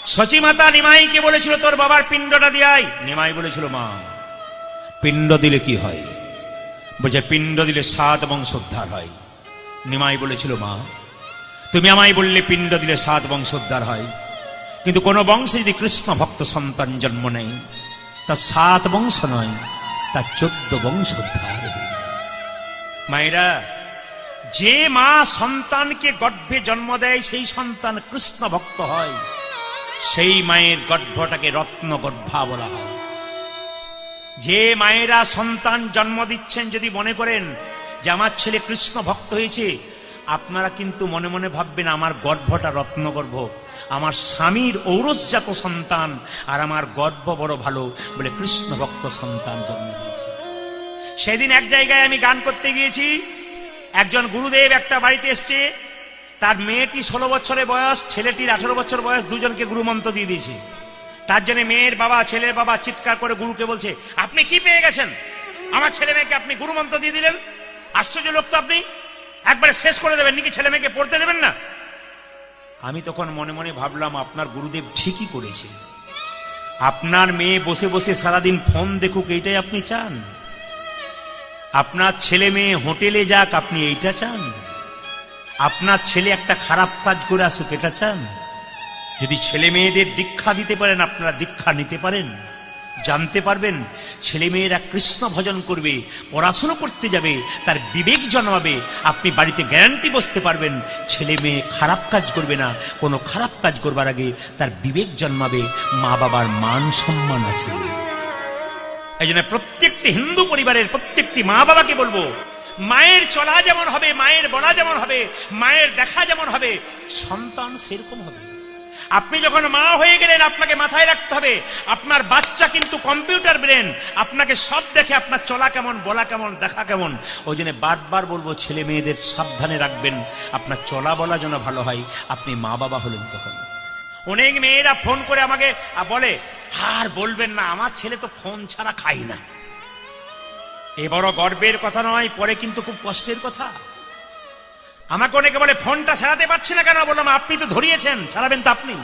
সচিমাতা নিমাইকে বলেছিল তোর বাবার পিণ্ডটা দিয়াই। নিমাই বলেছিল মা পিণ্ড দিলে কি হয়? বলছে পিণ্ড দিলে 7 বংশোদ্ধার হয়। নিমাই বলেছিল মা তুমি আমায় বললে পিণ্ড দিলে 7 বংশোদ্ধার হয়, কিন্তু কোন বংশে যদি কৃষ্ণ ভক্ত সন্তান জন্ম নেয় তা 7 বংশ নয়, তা 14 বংশোদ্ধার। মায়েরা, যে মা সন্তানকে গর্ভে জন্ম দেয় সেই সন্তান কৃষ্ণ ভক্ত হয়, সেই মায়ের গর্ভটাকে রত্ন গর্ভা বলা হয়। যে মায়েরা সন্তান জন্ম দিচ্ছেন যদি মনে করেন যে আমার ছেলে কৃষ্ণ ভক্ত হয়েছে, আপনারা কিন্তু মনে মনে ভাববেন আমার গর্ভটা রত্নগর্ভ, আমার স্বামীর ঔরসজাত সন্তান আর আমার গর্ভ বড় ভালো বলে কৃষ্ণ ভক্ত সন্তান জন্ম দিয়েছে। সেদিন এক জায়গায় আমি গান করতে গিয়েছি, একজন গুরুদেব একটা বাড়িতে এসছে, তার মেয়েটি 16 বছরের বয়স, ছেলেটির 18 বছর বয়স, দুজনকে গুরুমন্ত্র দিয়ে দিয়েছে। তার জন্য মেয়ের বাবা ছেলের বাবা চিৎকার করে গুরুকে বলছে আপনি কি পেয়ে গেছেন, আমার ছেলে মেয়েকে আপনি গুরুমন্ত্র দিয়ে দিলেন, আশ্চর্য লোক তো, আপনি একবারে শেষ করে দেবেন নাকি, ছেলে মেয়েকে পড়তে দেবেন না? আমি তখন মনে মনে ভাবলাম আপনার গুরুদেব ঠিকই করেছে। আপনার মেয়ে বসে বসে সারাদিন ফোন দেখুক এইটাই আপনি চান? আপনার ছেলে মেয়ে হোটেলে যাক আপনি এইটা চান? আপনার ছেলে একটা খারাপ কাজ করে আসুক এটা চান? যদি ছেলে মেয়েদের দীক্ষা দিতে পারেন, আপনারা দীক্ষা নিতে পারেন, জানতে পারবেন ছেলে মেয়েরা কৃষ্ণ ভজন করবে, পড়াশোনা করতে যাবে, তার বিবেক জন্মাবে, আপনি বাড়িতে গ্যারান্টি বসতে পারবেন ছেলে মেয়ে খারাপ কাজ করবে না। কোনো খারাপ কাজ করবার আগে তার বিবেক জন্মাবে, মা বাবার মান সম্মান আছে। এই জন্য প্রত্যেকটি হিন্দু পরিবারের প্রত্যেকটি মা বাবাকে বলবো, মায়ের চলা যেমন হবে, মায়ের বলা যেমন হবে, মায়ের দেখা যেমন হবে, সন্তান সেরকম হবে। আপনি যখন মা হয়ে গেলেন আপনাকে মাথায় রাখতে হবে আপনার বাচ্চা কিন্তু কম্পিউটার ব্রেন, আপনাকে সব দেখে আপনার চলা কেমন, বলা কেমন, দেখা কেমন। ওই জন্য বারবার বলবো ছেলে মেয়েদের সাবধানে রাখবেন, আপনার চলা বলা যেন ভালো হয়, আপনি মা বাবা হলেন তখন। অনেক মেয়েরা ফোন করে আমাকে বলে আর বলবেন না আমার ছেলে তো ফোন ছাড়া খাই না। এ বড় গর্বের কথা নয়, পরে কিন্তু খুব কষ্টের কথা। আমাকে অনেকে বলে ফোনটা ছাড়াতে পারছি না কেন? বললাম আপনি তো ধরিয়েছেন, ছাড়াবেন তো আপনি।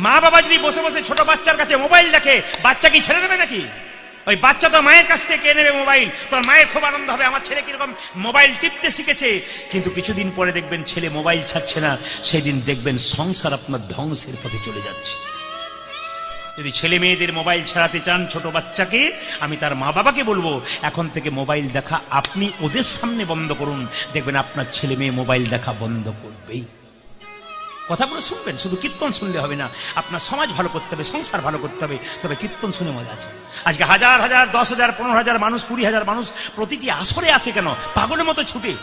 মা বাবা যদি বসে বসে ছোট বাচ্চার কাছে মোবাইল দেখে, বাচ্চা কি ছেড়ে দেবে নাকি? ওই বাচ্চা তো মায়ের কাছ থেকে কে নেবে মোবাইল, তোর মায়ের খুব আনন্দ হবে আমার ছেলে কিরকম মোবাইল টিপতে শিখেছে। কিন্তু কিছুদিন পরে দেখবেন ছেলে মোবাইল ছাড়ছে না, সেদিন দেখবেন সংসার আপনার ধ্বংসের পথে চলে যাচ্ছে। যদি ছেলে মেয়েদের মোবাইল ছাড়াতে চান ছোট বাচ্চাকে, আমি তার মা বাবাকে বলবো এখন থেকে মোবাইল দেখা আপনি ওদের সামনে বন্ধ করুন, দেখবেন আপনার ছেলে মেয়ে মোবাইল দেখা বন্ধ করবেই। কথাগুলো শুনবেন, শুধু কীর্তন শুনলে হবে না, আপনার সমাজ ভালো করতে হবে, সংসার ভালো করতে হবে, তবে কীর্তন শুনে মজা আছে। আজকে হাজার হাজার, 10,000, 15,000 মানুষ, 20,000 মানুষ প্রতিটি আসরে আছে কেন? পাগলের মতো ছুটে।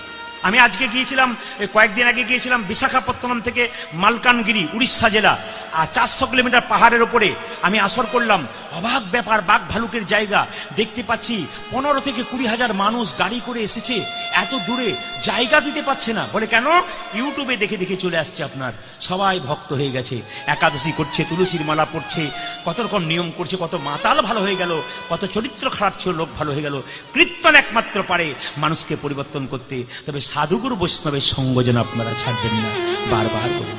আমি আজকে গিয়েছিলাম, কয়েকদিন আগে গিয়েছিলাম বিশাখাপত্তনম থেকে মালকানগিরি, উড়িষ্যা জেলা, আর 400 কিলোমিটার পাহাড়ের ওপরে আমি আসর করলাম। অবাক ব্যাপার, বাঘ ভালুকের জায়গা দেখতে পাচ্ছি। 15 থেকে 20,000 মানুষ গাড়ি করে এসেছে, এত দূরে জায়গা দিতে পারছে না। বলে কেন? ইউটিউবে দেখে দেখে চলে আসছে আপনার। সবাই ভক্ত হয়ে গেছে, একাদশী করছে, তুলসীর মালা পড়ছে, কত রকম নিয়ম করছে, কত মাতাল ভালো হয়ে গেল, কত চরিত্র খারাপ ছিল লোক ভালো হয়ে গেল। কীর্তন একমাত্র পারে মানুষকে পরিবর্তন করতে, তবে সাধুগুরু বৈষ্ণবের সঙ্গ যেন আপনারা ছাড়বেন না, বারবার করুন।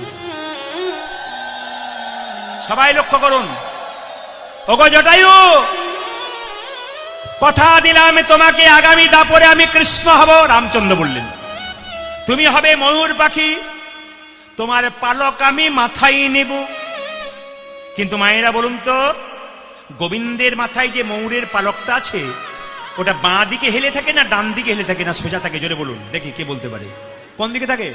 সবাই লক্ষ্য করুন। ওগো জটায়ু, কথা দিলাম তোমাকে আগামী দাপরে আমি কৃষ্ণ হব। রামচন্দ্র বললেন তুমি হবে ময়ূর পাখি, তোমার পালক আমি মাথায় নেব। কিন্তু মায়েরা বলুন তো, গোবিন্দের মাথায় যে ময়ূরের পালকটা আছে ওটা বাঁ দিকে হেলে থাকে না ডান দিকে হেলে থাকে না সোজা থাকে? জোরে বলুন দেখি, কে বলতে পারে কোন দিকে থাকে?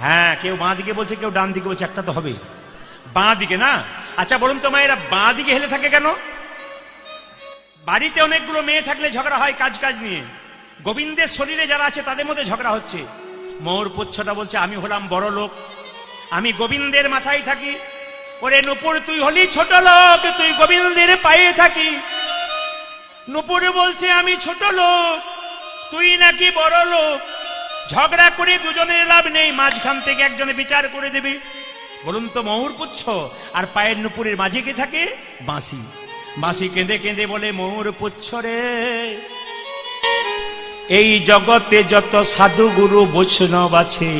হ্যাঁ, কেউ বাঁ দিকে বলছে, কেউ ডান দিকে বলছে, একটা তো হবে বাঁ দিকে না। আচ্ছা বলুন তো মায়েরা, বাঁ দিকে হেলে থাকে কেন? বাড়িতে অনেকগুলো মেয়ে থাকলে ঝগড়া হয় কাজ কাজ নিয়ে, গোবিন্দের শরীরে যারা আছে তাদের মধ্যে ঝগড়া হচ্ছে। ময়ূর পুচ্ছটা বলছে আমি হলাম বড় লোক, আমি গোবিন্দের মাথায় থাকি। ওরে নুপুর, তুই হলি ছোট লোক, তুই গোবিন্দের পায়ে থাকি। নুপুর বলছে আমি ছোট লোক, তুই নাকি বড় লোক। ঝগড়া করে দুজনের লাভ নেই, মাঝখান থেকে একজনে বিচার করে দেবে। বলুন তো ময়ূর পুচ্ছ আর পায়ের নুপুরের মাঝে কে থাকে? বাঁশি। বাঁশি কেঁদে কেঁদে বলে ময়ূর পুচ্ছ রে, এই জগতে যত সাধু গুরু বৈষ্ণব আছে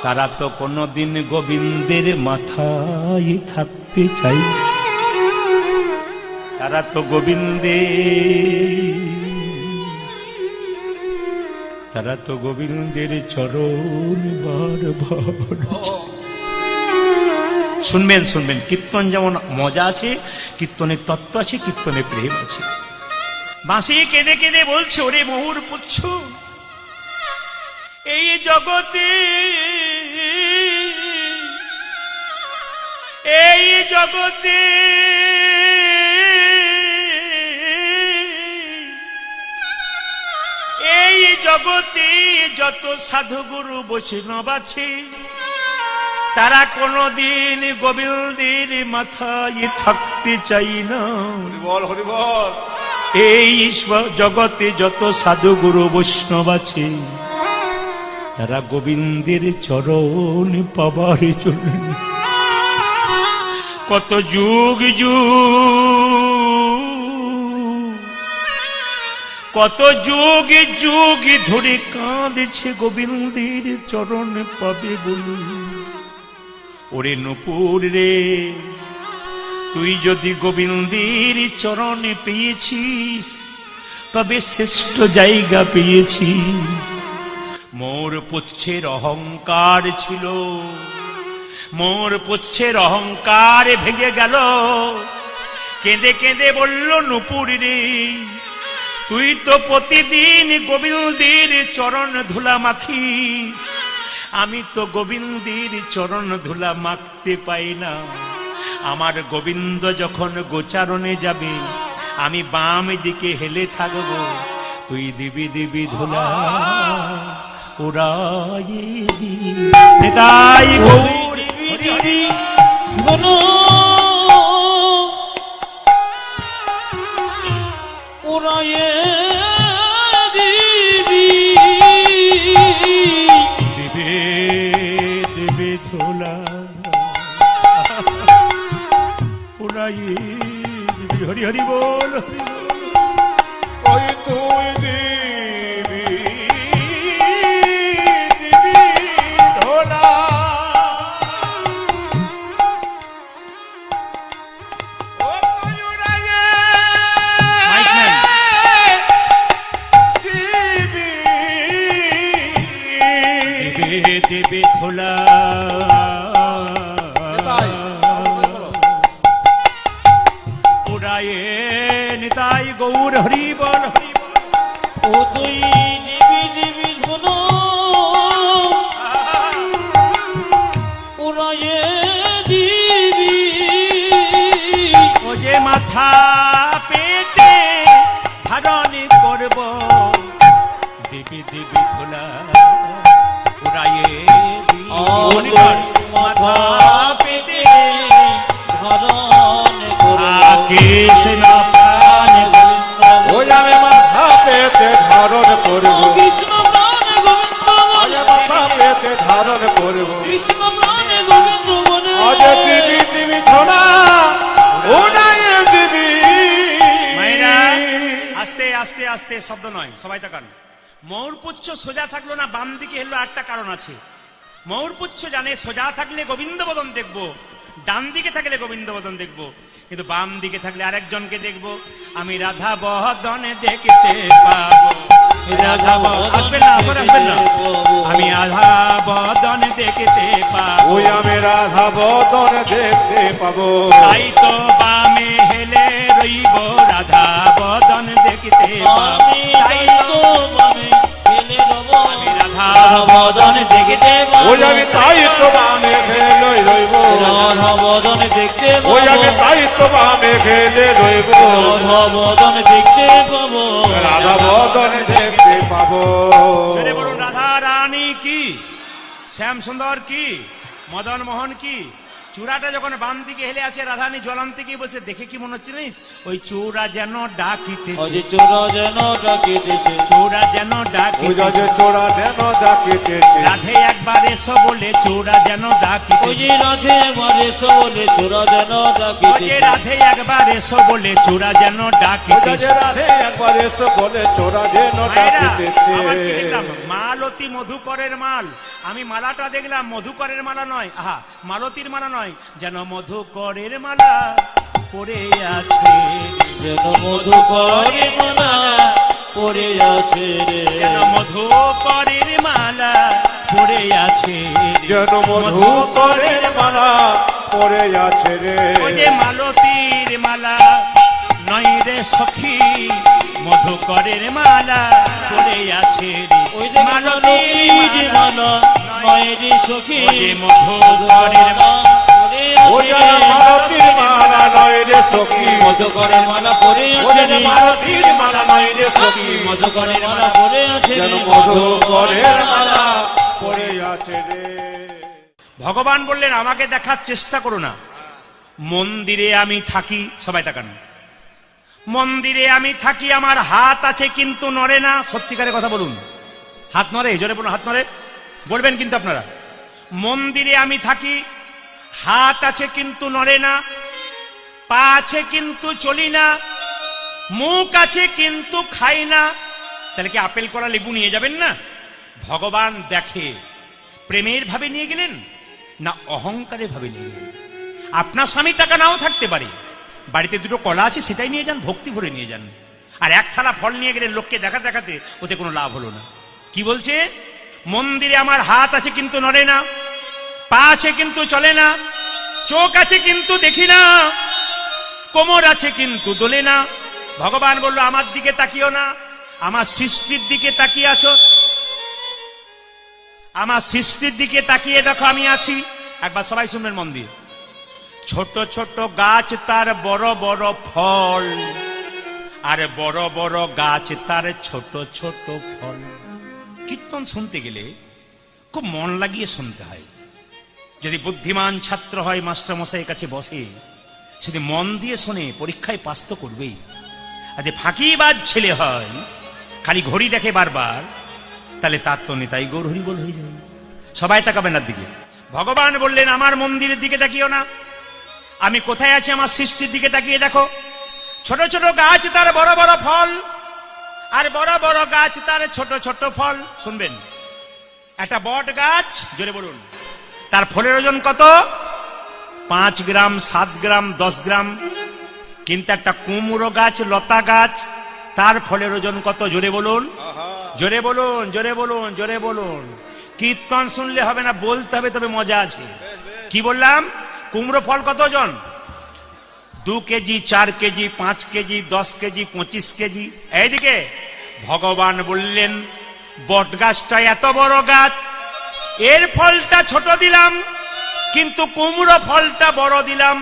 তারা তো কোনদিন গোবিন্দের মাথায় থাকতে চাই, তারা তো গোবিন্দের চরণ বার বার। শুনবেন শুনবেন, কীর্তন যেমন মজা আছে, কীর্তনের তত্ত্ব আছে, কীর্তনের প্রেম আছে। বাঁশি কেঁদে কেঁদে বলছে, ওরে মহুর পুচ্ছ, এই জগতে যত সাধুগুরু বৈষ্ণব আছে, তারা কোনদিন গোবিন্দের মাথায় থাকতে চাই না। বল হরি বল। এই জগতে যত সাধুগুরু বৈষ্ণব আছে, তারা গোবিন্দের চরণ পাবার জন্য কত যুগ যুগ ধরে কাঁদছে গোবিন্দের চরণ পাবে বলে। ওরে নূপুর রে, তুই যদি গোবিন্দের চরণে পেয়েছিস, তবে শ্রেষ্ঠ জায়গা পেয়েছিস। মোর পুচ্ছের অহংকার ছিল, মোর পুচ্ছের অহংকার ভেঙে গেল। কেঁদে কেঁদে বলল, নূপুর রে, তুই তো প্রতিদিন গোবিন্দের চরণ ধুলা মাখিস, আমি তো গোবিন্দের চরণ ধুলা মাখতে পাই না। আমার গোবিন্দ যখন গোচারণে যাবে, আমি বাম দিকে হেলে থাকব, তুই দিবি দিবি ধুলা উড়াইয়ে দিবি। নিতাই গৌর হরি হরি বলো উড়াইয়ে দিবি, দিবে দিবে ধুলা উড়াইয়ে দিবি। হরি হরি বল। ওই তুই দিবি ধোলা, ও ময়ূরায়ে মাইকম্যান। দিবি দেবে দেবে ধোলা উড়ায়ে। নিতাই গৌর হরি বল হরি বল। ও তুই দিবি দিবি শোনো উড়াইয়ে দিবি। ও যে মাথা পেতে ধারণ করব, দিবি দিবি ধোলা উড়াইয়ে দিবি। মাথা পেতে ধরণ কৃষ্ণ প্রাণ ওই আমি মাথা পেতে ধারণ করব, কৃষ্ণ প্রাণে গোবিন্দ আমি মাথা পেতে ধারণ করব। কৃষ্ণ প্রাণে গোবিন্দ বলে আজ দিবি দিবি ধোলা উড়াইয়ে দিবি। মায়েরা, আস্তে আস্তে আস্তে, শব্দ নয়, সবাই তাকান। ময়ূরপুচ্ছ সোজা থাকলো না, বাম দিকে হেললো, একটা কারণ আছে। ময়ূরপুচ্ছ জানে সোজা থাকলে গোবিন্দ বদন দেখবো, ডান দিকে থাকলে গোবিন্দ বদন দেখবো, কিন্তু বাম দিকে থাকলে আরেকজনকে দেখবো। আমি রাধা বদনে দেখতে পাবো, রাধা আসবেন না, আসরে আসবেন না। আমি রাধা বদনে দেখতে পাবো, ওই আমি রাধা বদন দেখতে পাবো। তাই তো বামে হেলে রইব, রাধা বদন দেখতে পাবো। তাই তো বামে ফেলে রব আমি রাধা বদন দেখতে ওই আমি তাই তো বামে ফেলে রইব, রাধা বদন দেখতে ওই আমি তাই তো বামে ফেলে রইব, রাধা বদন দেখতে পাবো, রাধা বদন দেখতে পাবো। জোরে বলুন, রাধা রানী কি, শ্যাম সুন্দর কি, মদন মোহন কি। চূড়াটা যখন বাম দিকে হেলে আছে, রাধারানী জ্বলন্তে কি বলছে, দেখে কি মনে হচ্ছে জানিস, ওই চূড়া যেন ডাকিতেছে, চোরা যেন ডাকিতেছে, চূড়া যেন ওই ডাকিতেছে। যে চোরা যেন ডাকিতেছে, রাধে এক একবার এসো বলে চোরা যেন ডাকিতে ওই যে রাধে একবার এসো বলে চোরা যেন ওই যে ডাকিতে রাধে একবার এসো বলে চোরা যেন ডাকিতে ওজা যে রাধে একবার এসো বলে চোরা যেন ডাকিতেছে। মালতী মধুকরের মাল, আমি মালাটা দেখলাম মধুকরের মালা নয়, আহা মালতীর মালা নয়, যেন মধুকরের মালা পড়ে আছে, যেন মধুকরের মালা পড়ে আছে রে, যেন মধুকরের মালা পড়ে আছে, যেন মধুকরের মালা পড়ে আছে রে। ওই যে মালতীর মালা নয় রে সখী, মধুকরের মালা পড়ে আছে রে, ওই যে মালতীর মালা নয় রে সখী, ওই যে মধুকরের মালা ওজা মালতীর মালা নয় রে সখী, মধুকরের মালা পড়ে আছে ওজা রে, মালতীর মালা নয় রে সখী, মধুকরের মালা পড়ে আছে যেন রে, মধুকরের মালা পড়ে আছে রে। ভগবান বললেন আমাকে দেখার চেষ্টা করো না, মন্দিরে আমি থাকি, সবাই তাকান, মন্দিরে আমি থাকি, আমার হাত আছে কিন্তু নড়ে না, সত্যিকারের কথা বলুন, হাত নড়ে, জোরে বলুন হাত নড়ে, বলবেন কিন্তু আপনারা, মন্দিরে আমি থাকি, হাত আছে কিন্তু নড়ে না, পা আছে কিন্তু চলি না, মুখ আছে কিন্তু খাই না, তাহলে কি আপেল করা লেবু নিয়ে যাবেন না? ভগবান দেখে প্রেমের ভাবে নিয়ে গেলেন না অহংকারের ভাবে নিয়ে গেলেন? আপনার স্বামী টাকা নাও থাকতে পারে, বাড়িতে দুটো কলা আছে সেটাই নিয়ে যান, ভক্তি ভরে নিয়ে যান, আর এক থালা ফল নিয়ে গেলেন লোককে দেখাতে দেখাতে, ওতে কোনো লাভ হলো না। কি বলছে? মন্দিরে আমার হাত আছে কিন্তু নড়ে না, পা আছে কিন্তু চলে না, চোখ আছে কিন্তু দেখি না, কোমর আছে কিন্তু দোলে না। ভগবান বলল আমার দিকে তাকিও না, আমার সৃষ্টির দিকে তাকিয়ে আছো, আমার সৃষ্টির দিকে তাকিয়ে দেখো আমি আছি। একবার সবাই শুনবেন মন দিয়ে, ছোট ছোট গাছ তার বড় বড় ফল, আর বড় বড় গাছ তার ছোট ছোট ফল। কীর্তন শুনতে গেলে খুব মন লাগিয়ে শুনতে হয়। যদি বুদ্ধিমান ছাত্র হয়, মাস্টার মশাইয়ের কাছে বসে, যদি মন দিয়ে শোনে পরীক্ষায় পাস তো করবেই। আর যদি ফাঁকিবাজ ছেলে হয়, খালি ঘড়ি দেখে বারবার, তাহলে তার তো নেতাই গৌর হরিবোল হয়ে যায়। সবাই তাকাবেন আর দিকে। ভগবান বললেন আমার মন্দিরের দিকে তাকিও না, আমি কোথায় আছি আমার সৃষ্টির দিকে তাকিয়ে দেখো। ছোট ছোট গাছ তার বড় বড় ফল, আর বড় বড় গাছ তার ছোট ছোট ফল। শুনবেন, একটা বট গাছ, জোরে বলুন, তার ফলের ওজন কত? 5 গ্রাম, 7 গ্রাম, 10 গ্রাম। কিন্তু একটা কুমড়ো গাছ, লতা গাছ, তার ফলের ওজন কত? জোরে বলুন, জোরে বলুন, জোরে বলুন, জোরে বলুন। কীর্তন শুনলে হবে না, বলতে হবে, তবে মজা আছে। কি বললাম? কুমড়ো ফল কত ওজন? 2 KG, 4 KG, 5 KG, 10 KG, 25 KG. এইদিকে ভগবান বললেন বট গাছটা এত বড় গাছ, এর ফলটা ছোট দিলাম, কিন্তু কুমড়ো ফলটা বড় দিলাম।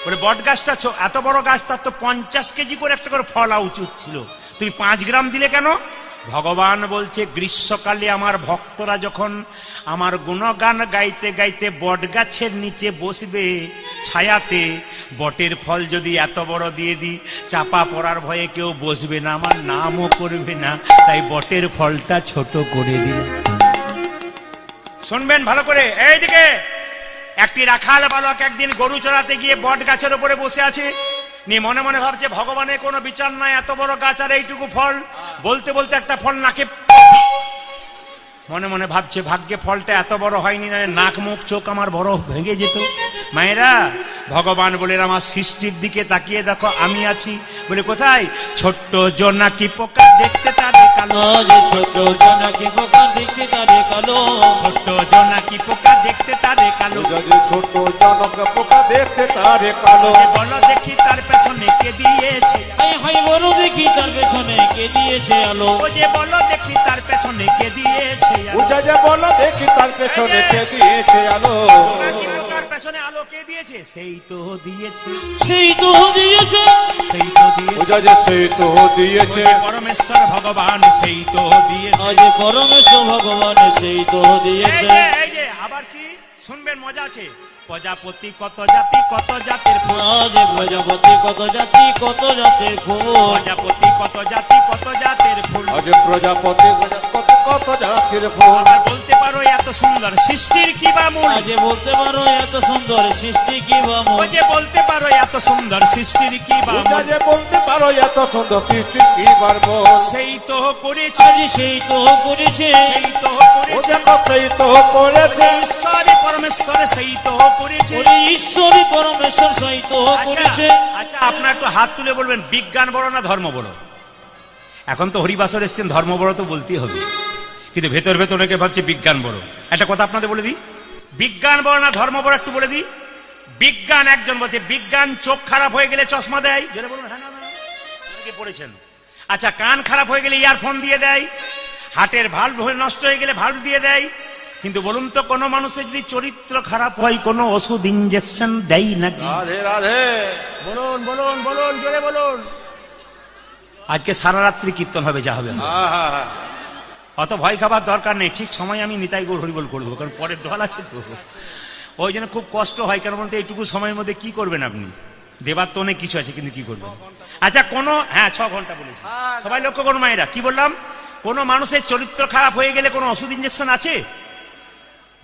বলে বট গাছটা এত বড় গাছ, তার তো 50 কেজি করে একটা করে ফল উচিত ছিল, তুমি 5 গ্রাম দিলে কেন? ভগবান বলছে গ্রীষ্মকালে আমার ভক্তরা যখন আমার গুণগান গাইতে গাইতে বট গাছের নিচে বসবে ছায়াতে, বটের ফল যদি এত বড় দিয়ে দিই, চাপা পড়ার ভয়ে কেউ বসবে না, আমার নামও করবে না, তাই বটের ফলটা ছোট করে দিলাম। শুনবেন ভালো করে, এইদিকে একটি রাখাল বালক একদিন গরু চড়াতে গিয়ে বট গাছের উপরে বসে আছে, নিয়ে মনে মনে ভাবছে ভগবানের কোনো বিচার নাই, এত বড় গাছ আর এইটুকু ফল। বলতে বলতে একটা ফল নাকে, মনে মনে ভাবছে ভাগ্যে ফলটা এত বড় হয়নি, না নাক মুখ চোখ আমার বড় ভেঙে যেত। মায়েরা, ভগবান বলেন আমার সৃষ্টির দিকে তাকিয়ে দেখো আমি আছি। বলে কোথায়? ছোট্ট জোনাকি পোকা দেখতে তারে কালো, ছোট জোনাকি পোকা দেখতে তারে কালো, ছোট্ট জোনাকি পোকা দেখতে তারে কালো, যদি ছোট জনক পোকা দেখতে তারে কালো, বলো দেখি তার পেছনে কে দিয়েছে, হাই হাই বলো দেখি তার পেছনে কে দিয়েছে আলো, ও যে বলো দেখি তার পেছনে কে দিয়েছে আলো। উঠে যে বলো দেখি তার পেছনে কে দিয়েছে আলো, জোনাকি পোকার পেছনে আলো কে দিয়েছে? সেই তো দিয়েছে, সেই তো দিয়েছে, সেই তো দিয়েছে, উঠে যে সেই তো দিয়েছে, পরমেশ্বর ভগবান সেই তো দিয়েছে। আজ পরমেশ্বর ভগবান সেই তো দিয়েছে। এই যে আবার কি শুনবেন, মজা আছে। প্রজাপতি কত জাতি, কত জাতের ফুল, আজ প্রজাপতি কত জাতি কত জাতের ফুল, প্রজাপতি কত জাতি কত জাতের ফুল, আজ প্রজাপতি কত কত জাতির ফুল। আবার বলতে পারো এত সুন্দর সৃষ্টির কি বা মূল। আজ বলতে পারো এত সুন্দর সৃষ্টি কি বা মূল। ওই যে বলতে পারো এত সুন্দর সৃষ্টির কি বা পূজা মূল। যে বলতে পারো এত সুন্দর সৃষ্টি কি পারবো। সেই তো করেছে, আজ সেই তো করেছে, সেই তো ও করেছে, দেখো সেই তো করেছে। ঈশ্বরে পরমেশ্বরে সেই তো করেছে। ওরে ঈশ্বরী পরমেশ্বর সেই তো করেছে। আচ্ছা আপনার একটু হাত তুলে বলবেন বিজ্ঞান বড় না ধর্ম বড়? এখন তো হরিবাসর এসছেন, ধর্ম বড় তো বলতেই হবে, কিন্তু ভেতর ভেতর অনেকে ভাবছে বিজ্ঞান বড়। একটা কথা আপনাদের বলে দিই, বিজ্ঞান বড় না ধর্ম বড় একটু বলে দিই। বিজ্ঞান একজন বলছে বিজ্ঞান চোখ খারাপ হয়ে গেলে চশমা দেয়, জোরে বলুন। হ্যাঁ না না অনেকে পড়েছেন। আচ্ছা কান খারাপ হয়ে গেলে ইয়ারফোন দিয়ে দেয়, হার্টের ভালভ নষ্ট হয়ে গেলে ভালভ দিয়ে দেয়। কিন্তু বলুন তো কোন মানুষের যদি চরিত্র খারাপ হয় কোনো ওষুধ ইঞ্জেকশন দেয় নাকি? রাধে রাধে। বলুন বলুন বলুন জোরে বলুন। আজকে সারা রাত্রি কীর্তন হবে, যা হবে হবে। আহা, অত ভয় খাবার দরকার নেই, ঠিক সময় আমি নিতাই গৌর হরিবল করে দেবো, কারণ পরের দল আছে তো। ওই জন্য খুব কষ্ট হয়, কারণ বলতে এইটুকু সময়ের মধ্যে কি করবেন আপনি? দেবার তো অনেক কিছু আছে, কিন্তু কি করবেন? আচ্ছা কোনো, হ্যাঁ 6 ঘন্টা বলেছি, সবাই লক্ষ্য করুন মায়েরা। কি বললাম? কোন মানুষের চরিত্র খারাপ হয়ে গেলে কোনো ওষুধ ইঞ্জেকশন আছে?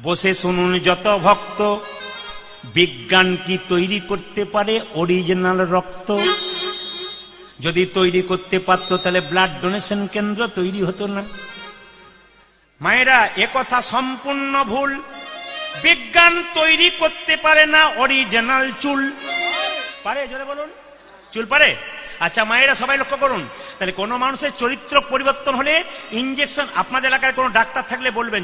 বসে শুনুন যত ভক্ত, বিজ্ঞান কি তৈরি করতে পারে অরিজিনাল রক্ত? যদি তৈরি করতে পারতো তাহলে ব্লাড ডোনেশন কেন্দ্র তৈরি হতো না। মায়েরা একথা সম্পূর্ণ ভুল। বিজ্ঞান তৈরি করতে পারে না অরিজিনাল চুল। পারে? জোরে বলুন। চুল পারে? আচ্ছা মায়েরা সবাই লক্ষ্য করুন, তাহলে কোন মানুষের চরিত্র পরিবর্তন হলে ইঞ্জেকশন, আপনাদের এলাকায় কোনো ডাক্তার থাকলে বলবেন,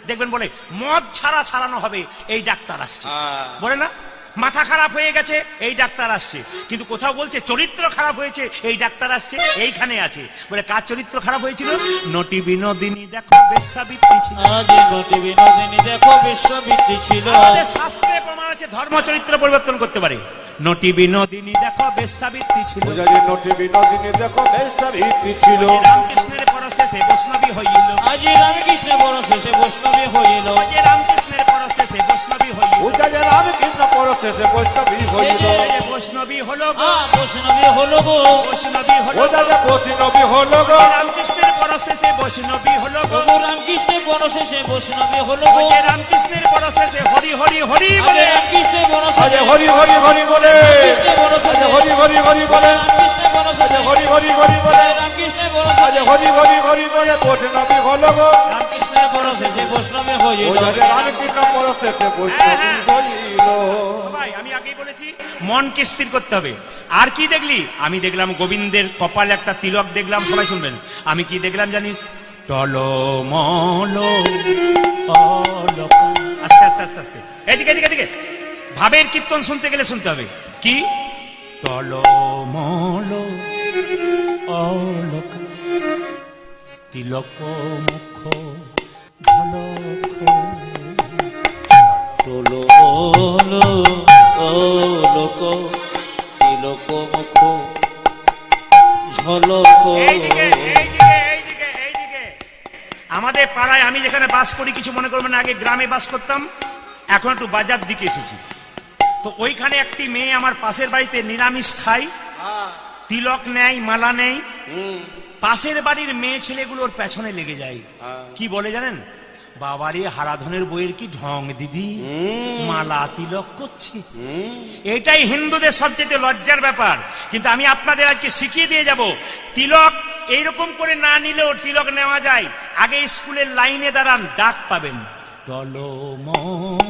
দেখবেন বলে মদ ছাড়া ছাড়ানো হবে, এই ডাক্তার আসছে, বলে না? মাথা খারাপ হয়ে গেছে, এই ডাক্তার আসছে। কিন্তু কোথাও বলছে চরিত্র খারাপ হয়েছে, এই ডাক্তার আসছে, এইখানে আছে। বলে কার চরিত্র খারাপ হয়েছিল? নটি বিনোদিনী দেখো বেশ্যাবৃত্তি ছিল। আজ নটি বিনোদিনী দেখো বিশ্ববৃত্তি ছিল। আমাদের শাস্ত্রে প্রমাণ আছে ধর্ম চরিত্র পরিবর্তন করতে পারে। নটি বিনোদিনী দেখো বেশ্যাবৃত্তি ছিল। পূজা যে নটি বিনোদিনী দেখো বেশটা ভীতি ছিল। রামকৃষ্ণের পরশেষে বৈষ্ণবী হইল। আজ রামকৃষ্ণের বড় শেষে বৈষ্ণবী হইল। রামকৃষ্ণের পরশেষে বৈষ্ণবী হইল। পূজা যে রামকৃষ্ণ পরশেষে বৈষ্ণবী হইল। বৈষ্ণবী হলো গো, বৈষ্ণবী হলো গো, বৈষ্ণবী হলো পূজা যে বৈষ্ণবী হলো গো। রামকৃষ্ণের পরশেষে বৈষ্ণবী হলো গো। প্রভু রামকৃষ্ণের বড় শেষে বৈষ্ণবী হলো গো। রামকৃষ্ণের পরশেষে হরি হরি হরি আজ বলে। রামকৃষ্ণের বড় আজ শেষে হরি হরি হরি বলে। রামকৃষ্ণের বড় আজ শেষে হরি হরি হরি বলে। রামকৃষ্ণের বড় আজ শেষে হরি হরি হরি বলে। রামকৃষ্ণের বড় আজ শেষে হরি হরি হরি বলে বৈষ্ণবী হলো গো। রামকৃষ্ণের বড় শেষে বৈষ্ণবী হইল। পূজা যে রামকৃষ্ণ পরশেষে বৈষ্ণবী হইল। সবাই আমি আগেই বলেছি মনকে স্থির করতে হবে। আর কি দেখলি? আমি দেখলাম গোবিন্দের কপালে একটা তিলক দেখলাম, সবাই শুনবেন। আমি কি দেখলাম জানিস? টলমল অলক। আস্তে আস্তে আস্তে আস্তে, এদিকে এদিকে এদিকে। ভাবের কীর্তন শুনতে গেলে শুনতে হবে কি? টলমল অলক তিলক মুখ ঝলক। টোলো ওলো ও লোক তিলক মুখ ঝলক। এইদিকে এইদিকে এইদিকে এইদিকে। আমাদের পাড়ায় আমি যেখানে বাস করি, কিছু মনে করবেন না, আগে গ্রামে বাস করতাম, এখন একটু বাজার দিকে এসেছি। তো ওইখানে একটি মেয়ে আমার পাশের বাড়িতে নিরামিষ খায়, তিলক নেয়, মালা নেই। পাশের বাড়ির মেয়ে ছেলেগুলোর পেছনে লেগে যায়। কি বলে জানেন? বাবারে হারাধনের বইয়ের কি ঢং দিদি, মালা তিলক করছি। এটাই হিন্দুদের সবচেয়ে লজ্জার ব্যাপার। কিন্তু আমি আপনাদের আজকে শিখিয়ে দিয়ে যাব, তিলক এইরকম করে না নিলেও তিলক নেওয়া যায়। আগে স্কুলের লাইনে দাঁড়ান, ডাক পাবেন। টলমল